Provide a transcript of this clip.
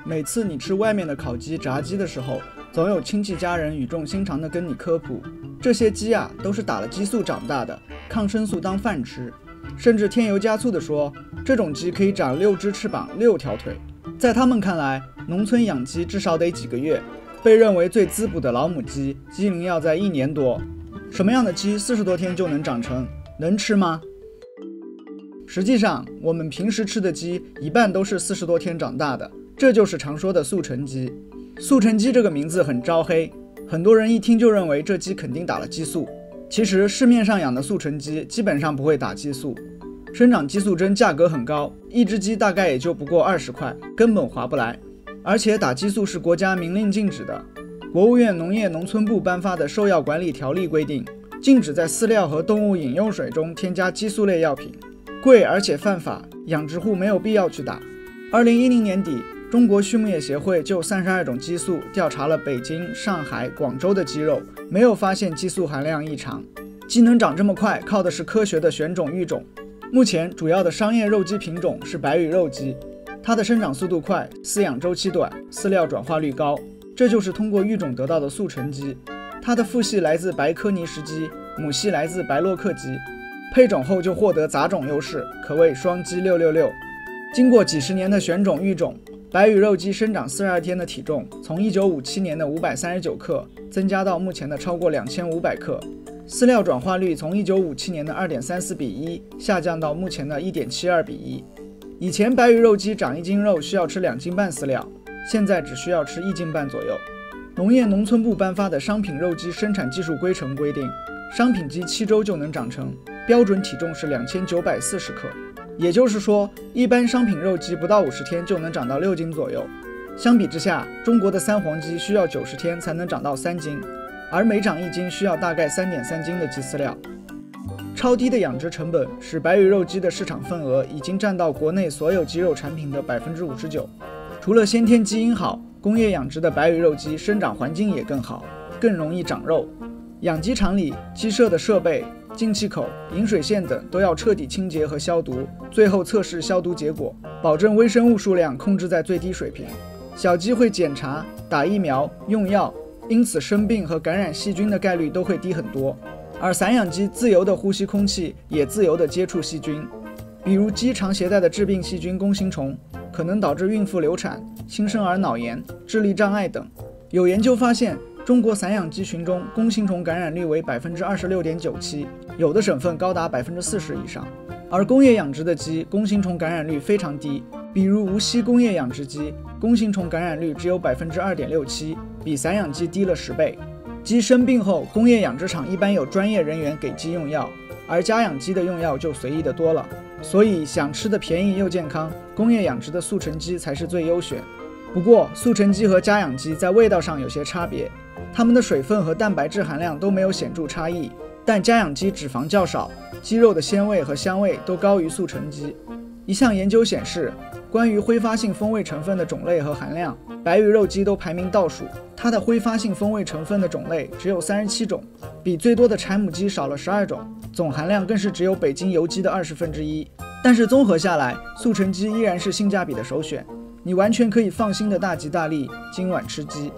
每次你吃外面的烤鸡、炸鸡的时候，总有亲戚家人语重心长地跟你科普，这些鸡啊都是打了激素长大的，抗生素当饭吃，甚至添油加醋地说，这种鸡可以长6只翅膀、6条腿。在他们看来，农村养鸡至少得几个月，被认为最滋补的老母鸡，鸡龄要在1年多。什么样的鸡40多天就能长成？能吃吗？实际上，我们平时吃的鸡一半都是40多天长大的，这就是常说的速成鸡。速成鸡这个名字很招黑，很多人一听就认为这鸡肯定打了激素。其实市面上养的速成鸡基本上不会打激素，生长激素针价格很高，一只鸡大概也就不过20块，根本划不来。而且打激素是国家明令禁止的，国务院农业农村部颁发的兽药管理条例规定，禁止在饲料和动物饮用水中添加激素类药品，贵而且犯法，养殖户没有必要去打。2010年底，中国畜牧业协会就32种激素调查了北京、上海、广州的鸡肉，没有发现激素含量异常。鸡能长这么快，靠的是科学的选种育种。目前主要的商业肉鸡品种是白羽肉鸡，它的生长速度快，饲养周期短，饲料转化率高，这就是通过育种得到的速成鸡。它的父系来自白科尼什鸡，母系来自白洛克鸡，配种后就获得杂种优势，可谓双鸡666。经过几十年的选种育种，白羽肉鸡生长42天的体重从1957年的539克增加到目前的超过2500克，饲料转化率从1957年的2.34比1下降到目前的1.72比1。以前白羽肉鸡长1斤肉需要吃2斤半饲料，现在只需要吃1斤半左右。农业农村部颁发的商品肉鸡生产技术规程规定，商品鸡7周就能长成，标准体重是2940克。也就是说，一般商品肉鸡不到50天就能长到6斤左右。相比之下，中国的三黄鸡需要90天才能长到3斤，而每长1斤需要大概3.3斤的鸡饲料。超低的养殖成本使白羽肉鸡的市场份额已经占到国内所有鸡肉产品的59%。除了先天基因好，工业养殖的白羽肉鸡生长环境也更好，更容易长肉。养鸡场里鸡舍的设备、进气口、饮水线等都要彻底清洁和消毒，最后测试消毒结果，保证微生物数量控制在最低水平。小鸡会检查、打疫苗、用药，因此生病和感染细菌的概率都会低很多。而散养鸡自由地呼吸空气，也自由地接触细菌，比如鸡常携带的致病细菌弓形虫，可能导致孕妇流产、新生儿脑炎、智力障碍等。有研究发现，中国散养鸡群中弓形虫感染率为 26.97%， 有的省份高达 40% 以上。而工业养殖的鸡弓形虫感染率非常低，比如无锡工业养殖鸡弓形虫感染率只有 2.67%， 比散养鸡低了10倍。鸡生病后，工业养殖场一般有专业人员给鸡用药，而家养鸡的用药就随意的多了。所以想吃的便宜又健康，工业养殖的速成鸡才是最优选。不过速成鸡和家养鸡在味道上有些差别，它们的水分和蛋白质含量都没有显著差异，但家养鸡脂肪较少，鸡肉的鲜味和香味都高于速成鸡。一项研究显示，关于挥发性风味成分的种类和含量，白羽肉鸡都排名倒数，它的挥发性风味成分的种类只有37种，比最多的柴母鸡少了12种，总含量更是只有北京油鸡的1/20。但是综合下来，速成鸡依然是性价比的首选，你完全可以放心的大吉大利，今晚吃鸡。